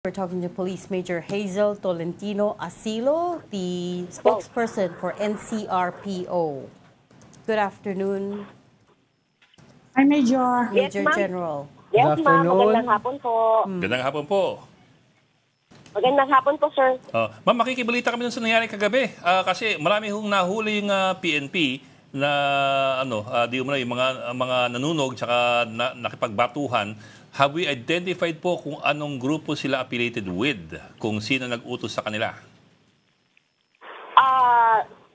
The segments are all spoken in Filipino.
We're talking to Police Major Hazel Tolentino Asilo, the spokesperson for NCRPO. Good afternoon, Hi, Major. Major General. Good Yes, ma'am. afternoon. Magandang hapon po. Gandang hapon po. Magandang hapon po, sir. Ma'am, makikibalita kami dun sa nangyari kagabi. Kasi marami hong nahuling PNP na di umano yung mga nanunog tsaka nakipagbatuhan. Have we identified po kung anong grupo sila affiliated with? Kung sino nag-utos sa kanila?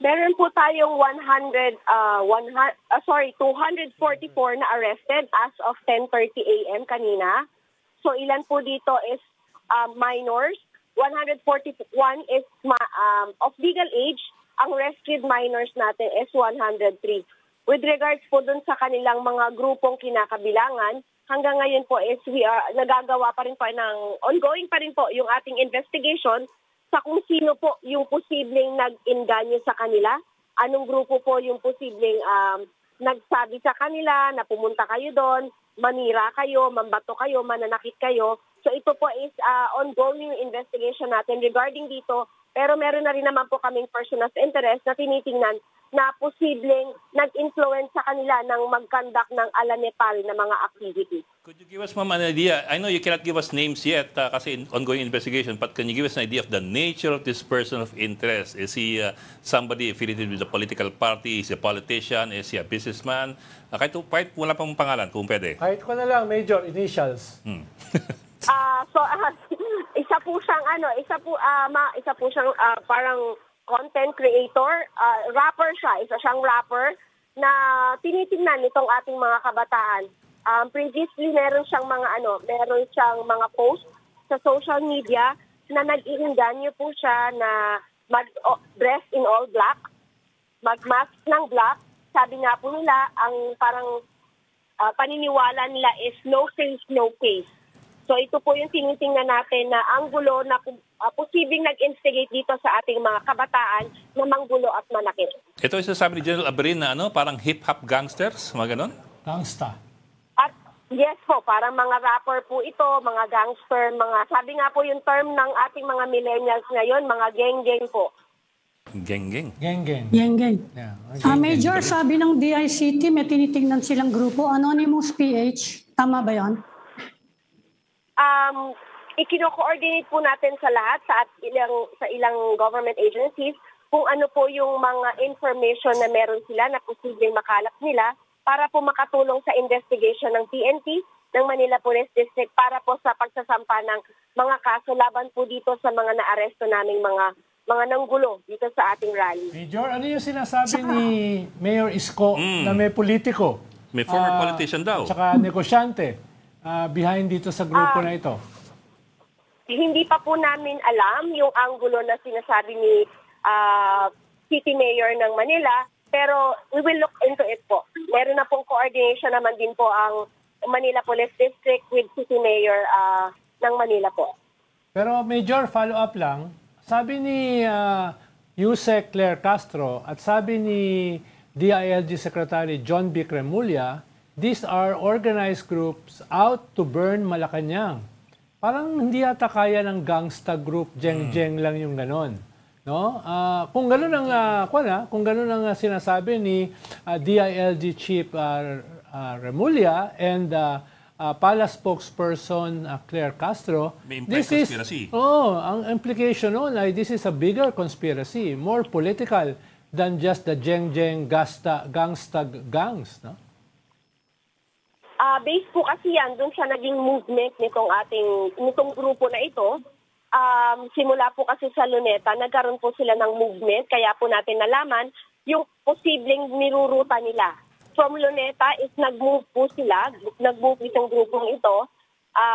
Meron po tayong 244 na arrested as of 10:30 a.m. kanina. So ilan po dito is minors. 141 is of legal age. Ang rescued minors natin is 103. With regards po dun sa kanilang mga grupong kinakabilangan, hanggang ngayon po is nagagawa pa rin po ongoing pa rin po yung ating investigation sa kung sino po yung posibleng nag-inganyo sa kanila, anong grupo po yung posibleng nagsabi sa kanila na pumunta kayo doon, manira kayo, mambato kayo, mananakit kayo. So ito po is ongoing investigation natin regarding dito, pero meron na rin naman po kaming person of interest na tinitingnan na posibleng nag-influence sa kanila ng mag-conduct ng ala Nepal na mga activities. Could you give us, ma'am, an idea? I know you cannot give us names yet kasi ongoing investigation, but can you give us an idea of the nature of this person of interest? Is he somebody affiliated with a political party? Is he a politician? Is he a businessman? Kahit wala pang pangalan, kung pwede. Kahit ko na lang, Major, initials. Isa po siyang parang content creator, rapper siya, isa siyang rapper na tinitingnan nitong ating mga kabataan. Previously meron siyang mga post sa social media na nag-iinganyo po siya na mag-dress in all black, mag-mask ng black. Sabi nga po nila, ang parang paniniwala nila is no face, no case. So ito po yung tinitingnan natin na anggulo na posibleng nag-instigate dito sa ating mga kabataan na manggulo at manakit. Ito yung sasabi ni General Abrin na parang hip-hop gangsters, mga ganon? Gangsta. At yes po, parang mga rapper po ito, mga gangster, sabi nga po yung term ng ating mga millennials ngayon, mga geng-geng po. Geng-geng? Geng-geng. Geng-geng. Yeah. Major, sabi ng DICT, may tinitingnan silang grupo, Anonymous PH. Tama ba yan? Ikino-coordinate po natin sa lahat, sa ilang government agencies, kung ano po yung mga information na meron sila na posibleng makalap nila para po makatulong sa investigation ng PNP, ng Manila Police District, para po sa pagsasampa ng mga kaso laban po dito sa mga naaresto naming mga nanggulo dito sa ating rally. Major, ano yung sinasabi ni Mayor Isko na may politiko? May former politician daw. Tsaka negosyante behind dito sa grupo na ito? Hindi pa po namin alam yung anggulo na sinasabi ni City Mayor ng Manila, pero we will look into it po. Meron na pong coordination naman din po ang Manila Police District with City Mayor ng Manila po. Pero Major, follow up lang. Sabi ni Yusek Claire Castro at sabi ni DILG Secretary John B. Cremulya, these are organized groups out to burn Malacanang. Parang hindi yata kaya ng gangsta group, jeng-jeng lang yung ganon. No? Kung ganon ang sinasabi ni DILG Chief Remulla and Pala spokesperson Claire Castro, this is conspiracy. Ang implication noon ay this is a bigger conspiracy, more political than just the jeng-jeng gangsta gangs, no? Base po kasi yan dun sa naging movement nitong grupo na ito. Simula po kasi sa Luneta, nagkaroon po sila ng movement, kaya po natin nalaman yung posibleng niruruta nila. From Luneta is nag-move itong grupong ito,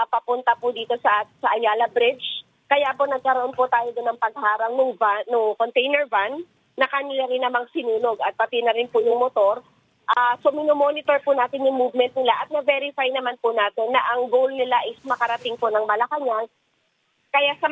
papunta po dito sa Ayala Bridge. Kaya po nagkaroon po tayo doon ng pagharang ng container van na kanila rin namang sinunog at pati na rin po yung motor. So minomonitor po natin yung movement nila at na-verify naman po natin na ang goal nila is makarating po ng Malacanang. Kaya sa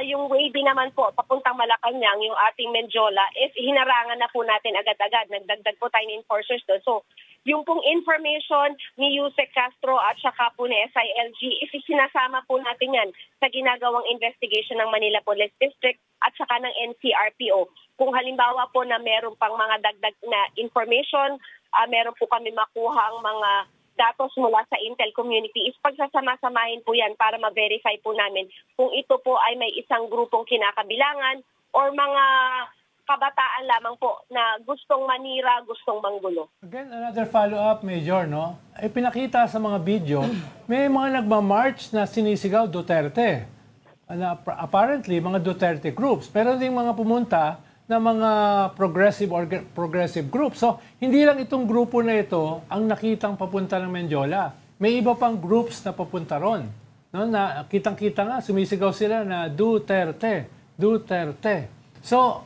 yung way din naman po, papuntang Malacanang, yung ating Menjola, is hinarangan na po natin agad-agad. Nagdagdag po tayo ng enforcers doon. So yung pong information ni Yusek Castro at saka po ni SILG, sinasama po natin yan sa ginagawang investigation ng Manila Police District at saka ng NCRPO. Kung halimbawa po na meron pang mga dagdag na information, meron po kami makuha ang mga datos mula sa Intel community, is pagsasama-samahin po yan para ma-verify po namin kung ito po ay may isang grupong kinakabilangan or mga kabataan lamang po na gustong manira, gustong manggulo. Again, another follow-up, Major, no? Ay pinakita sa mga video, may mga nagmamarch na sinisigaw Duterte. Apparently, mga Duterte groups. Pero ding mga pumunta na mga progressive groups. So, hindi lang itong grupo na ito ang nakitang papunta ng Mendiola. May iba pang groups na papunta ron. No? Na kitang-kita nga, sumisigaw sila na Duterte, Duterte. So,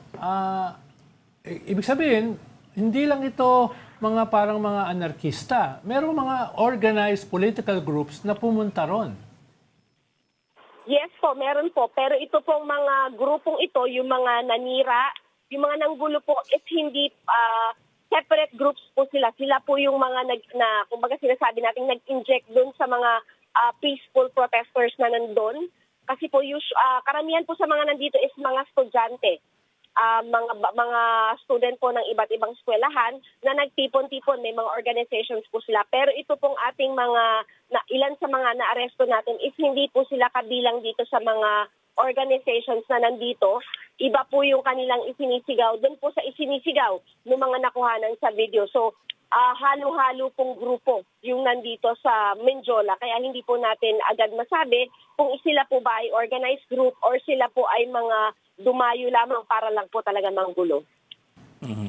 ibig sabihin, hindi lang ito mga parang mga anarkista. Merong mga organized political groups na pumunta ron. Yes po, meron po. Pero ito pong mga grupong ito, yung mga nanira, yung mga nanggulo po, is hindi separate groups po sila. Sila po yung mga kumbaga sinasabi natin, nag-inject dun sa mga peaceful protesters na nandun. Kasi po, karamihan po sa mga nandito is mga estudyante. Mga student po ng iba't ibang eskwelahan na nagtipon-tipon, may mga organizations po sila. Pero ito pong ating ilan sa mga naaresto natin is hindi po sila kabilang dito sa mga organizations na nandito. Iba po yung kanilang isinisigaw. Doon po sa isinisigaw ng mga nakuhanan sa video. So, halo-halo pong grupo yung nandito sa Mendiola. Kaya hindi po natin agad masabi kung sila po ba ay organized group or sila po ay mga dumayo lamang para lang po talaga manggulo.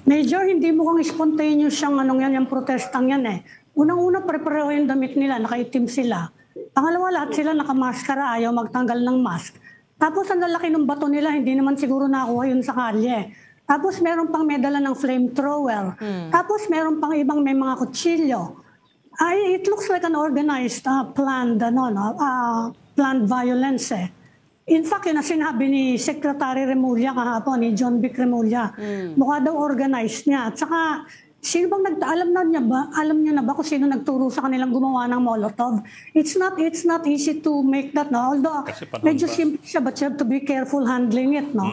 Major, hindi mo kang spontaneous yung protestang yan eh. Unang-una, prepare yung damit nila, nakaitim sila. Pangalawa, lahat sila nakamaskara, ayaw magtanggal ng mask. Tapos ang lalaki ng bato nila, hindi naman siguro nakuha yun sa kalye. Tapos meron pang medala ng flamethrower. Tapos meron pang ibang may mga kutsilyo. It looks like an organized, planned violence eh. In fact, yun na sinabi ni Secretary Remulla kahapon, ni John Vic Remulla, mukha daw organized niya. At saka, sino bang alam niyo na ba kung sino nagturo sa kanilang gumawa ng Molotov? It's not easy to make that, no? Although, medyo simple siya, but you have to be careful handling it, no?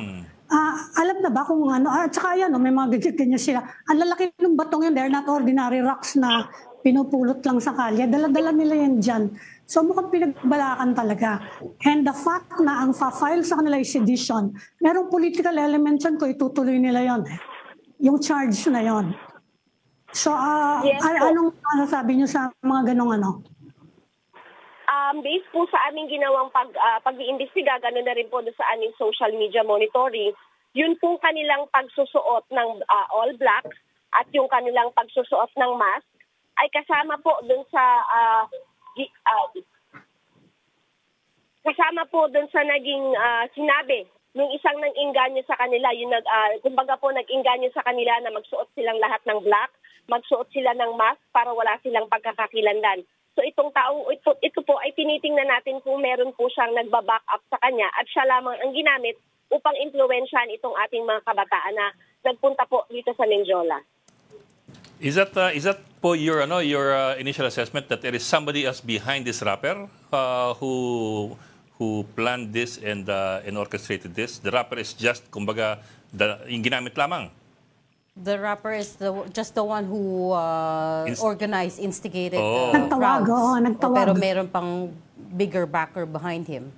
Alam na ba kung ano? At saka yan, no, may mga ganyan sila. Ang lalaki ng batong yan, they're not ordinary rocks na pinupulot lang sa kalye. Dala-dala nila yan dyan. So mukhang pinagbalakan talaga. And the fact na ang fa-file sa kanila is sedition, merong political element yan kung itutuloy nila yon. Yung charge na yon. So, yes, anong sabi niyo sa mga ganong ano? Based po sa aming ginawang pag-iimbestiga, gano'n na rin po sa aming social media monitoring, yun po kanilang pagsusuot ng all black at yung kanilang pagsusuot ng mask ay kasama po dun sa naging sinabi nung isang nag-inganyo sa kanila, yung kumbaga po nag-inganyo sa kanila na magsuot silang lahat ng black, magsuot sila ng mask para wala silang pagkakakilanlan. So itong taong ito po ay tinitingnan natin kung meron po siyang nagba-back up sa kanya at siya lamang ang ginamit upang impluwensyahan itong ating mga kabataan na nagpunta po dito sa Mendiola. Is that po your initial assessment that there is somebody else behind this rapper who planned this and orchestrated this? The rapper is just kumbaga yung ginamit lamang. The rapper is just the one who organized, instigated Nagtawag, crowds. Pero meron pang bigger backer behind him.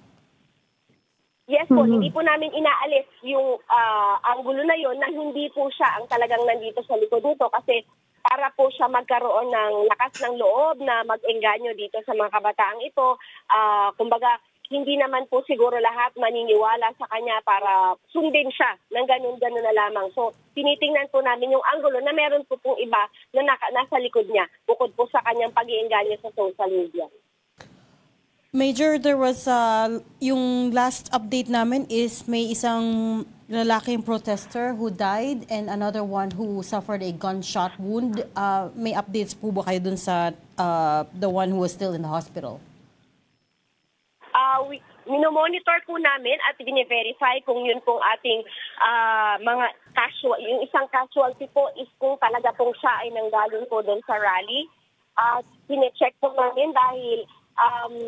Yes po, hindi po namin inaalis yung anggulo na yon na hindi po siya ang talagang nandito sa likod nito kasi para po siya magkaroon ng lakas ng loob na mag-engganyo dito sa mga kabataang ito. Kumbaga, hindi naman po siguro lahat maniniwala sa kanya para sundin siya ng ganun-ganun na lamang. So, tinitingnan po namin yung anggulo na meron po pong iba na nasa likod niya, bukod po sa kanyang pag-iengganyo sa social media. Major, there was, yung last update namin is may isang lalaking protester who died and another one who suffered a gunshot wound. May updates po ba kayo dun sa the one who was still in the hospital? minomonitor po namin at bine-verify kung yun pong ating mga casual, yung isang casualty po is kung talaga pong siya ay nanggaling po doon sa rally. Sinecheck po namin dahil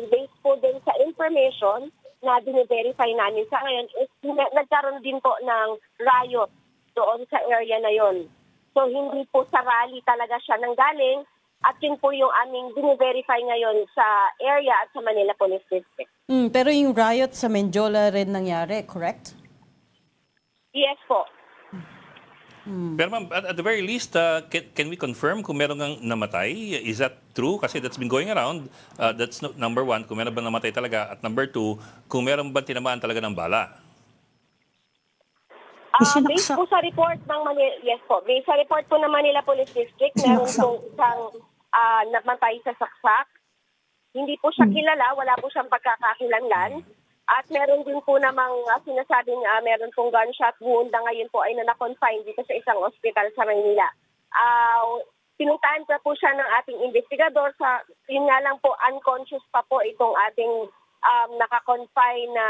based po din sa information na bine-verify namin sa ngayon is nagkaroon din po ng riot doon sa area na yon. So hindi po sa rally talaga siya nanggaling at yun po yung aming bine-verify ngayon sa area at sa Manila Police District. Pero yung riot sa Menjola rin nangyari, correct? Yes po. Pero ma'am, at the very least, can we confirm kung meron ngang namatay? Is that true? Kasi that's been going around. That's number one, kung meron ba namatay talaga. At number two, kung meron ba tinamaan talaga ng bala? Based po sa report ng Manila, yes po, based sa report po ng Manila Police District, meron po isang namatay sa saksak. Hindi po siya kilala, wala po siyang pagkakakilanlan. At meron din po namang sinasabing meron pong gunshot wound na ngayon po ay na-confine dito sa isang ospital sa Maynila. Pinuntahan pa po siya ng ating investigador. Yun nga lang po, unconscious pa po itong ating naka-confine na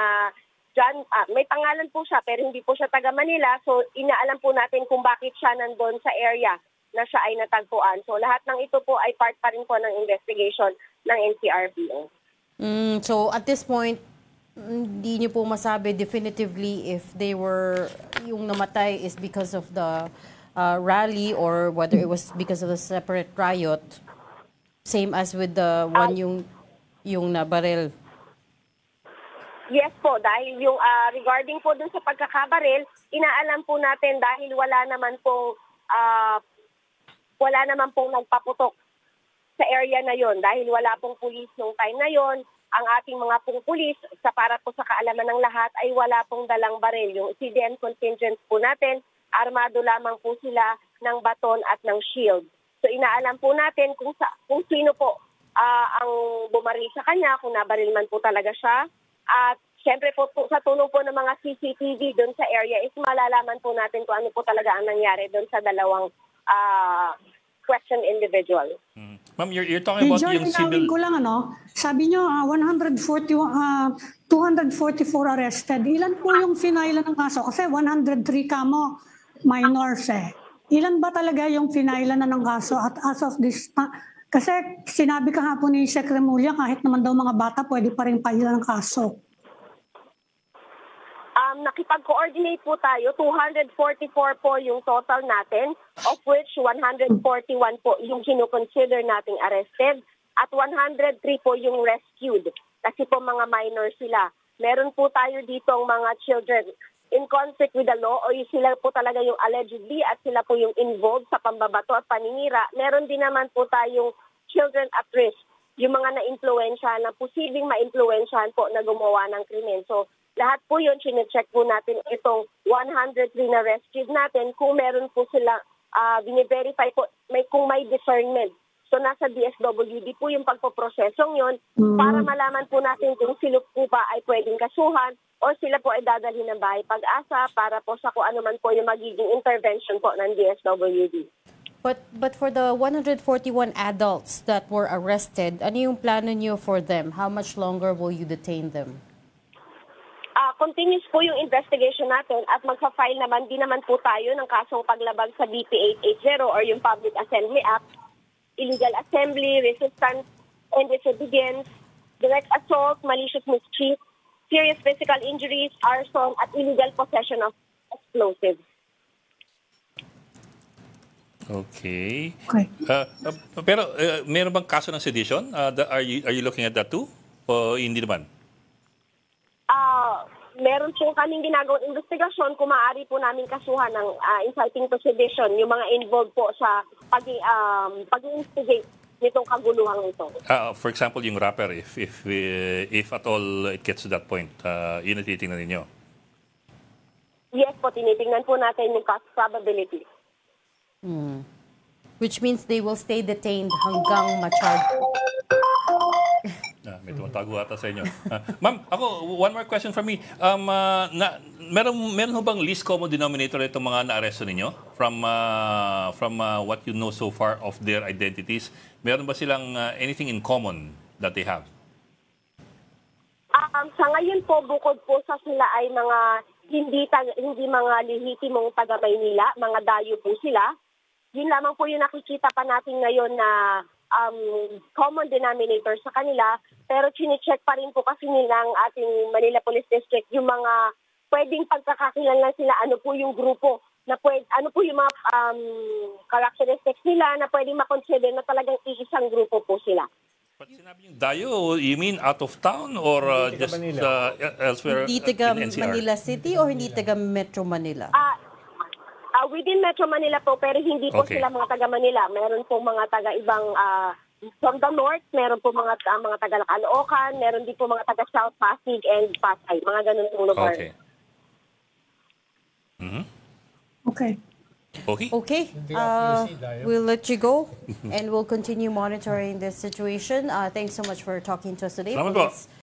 dyan. May pangalan po siya pero hindi po siya taga Manila. So inaalam po natin kung bakit siya nandun sa area na siya ay natagpuan. So lahat ng ito po ay part pa rin po ng investigation ng NCRPO. So at this point, hindi niyo po masabi definitively if they were, yung namatay is because of the rally or whether it was because of the separate riot, same as with the one yung nabaril. Yes po, dahil yung regarding po dun sa pagkakabaril, inaalam po natin dahil wala naman pong nagpaputok sa area na yon dahil wala pong pulis nung time na yon. Ang ating mga pong pulis, para po sa kaalaman ng lahat, ay wala pong dalang baril. Yung CDM contingents po natin, armado lamang po sila ng baton at ng shield. So inaalam po natin kung sino po ang bumaril sa kanya, kung nabaril man po talaga siya. At syempre po sa tulong po ng mga CCTV doon sa area is malalaman po natin kung ano po talaga ang nangyari doon sa dalawang questioned individual. Ma'am, you're talking about yung civil... ko lang, sabi nyo, 244 arrested. Ilan po yung finailan ng kaso? Kasi 103 kamo minors Ilan ba talaga yung finailan na ng kaso? At as of this kasi sinabi ka nga po ni Sec. Remulla, kahit naman daw mga bata, pwede pa rin pailan ng kaso. Nakipag-coordinate po tayo. 244 po yung total natin, of which 141 po yung kinukonsider nating arrested at 103 po yung rescued. Kasi po mga minors sila. Meron po tayo ditong mga children in conflict with the law o sila po talaga yung allegedly at sila po yung involved sa pambabato at paninira. Meron din naman po tayong children at risk, yung mga na-influensyahan, na posibleng ma-influensyahan po na gumawa ng krimen. So lahat po yun, sinecheck po natin itong 103 na rescued natin kung meron po sila, bine-verify po kung may discernment. So nasa DSWD po yung pagpoprosesong yun para malaman po natin kung sila po ba ay pwedeng kasuhan o sila po ay dadalhin ng bahay pag-asa para po sa kung ano man po yung magiging intervention po ng DSWD. But for the 141 adults that were arrested, ano yung plano niyo for them? How much longer will you detain them? Continuous po yung investigation natin at magpa-file naman din naman po tayo ng kasong paglabag sa BP 880 or yung Public Assembly Act, illegal assembly, resistance and disobedience, direct assault, malicious mischief, serious physical injuries, arson, at illegal possession of explosives. Okay. Pero meron bang kaso ng sedition? Are you looking at that too? O hindi naman? Meron po kaming ginagawang investigasyon kung maaari po namin kasuhan ng inciting to sedition, yung mga involved po sa pag-instigate nitong kaguluhang ito. For example, yung rapper, if at all it gets to that point, yun ang titingnan ninyo? Yes po, tinitingnan po natin yung cost probability. Which means they will stay detained hanggang ma-charge. May tumatago ata sa inyo. Ma'am, one more question from me. Meron ho bang least common denominator itong mga na-aresto ninyo? From what you know so far of their identities, meron ba silang anything in common that they have? Sa ngayon po, bukod po sa sila ay mga hindi mga lehitimong taga Maynila, mga dayo po sila. Yun lamang po yung nakikita pa natin ngayon na common denominator sa kanila. Pero chine-check pa rin po kasi nilang ating Manila Police District yung mga pwedeng pagkakakilanlan sila, ano po yung grupo, ano po yung mga characteristics nila na pwedeng makonsider na talagang iisang grupo po sila. Pag sinabi yung dayo, you mean out of town or just elsewhere Hindi taga in NCR? Manila City o hindi taga Metro Manila? Within Metro Manila po, pero hindi po Okay. sila mga taga Manila. Meron po mga taga ibang from the north, meron po mga taga Caloocan, meron din po mga taga South Pasig and Pasay, mga ganun pong lugar. Okay. Okay. Okay. Okay, we'll let you go and we'll continue monitoring this situation. Thanks so much for talking to us today. Salamat po. Police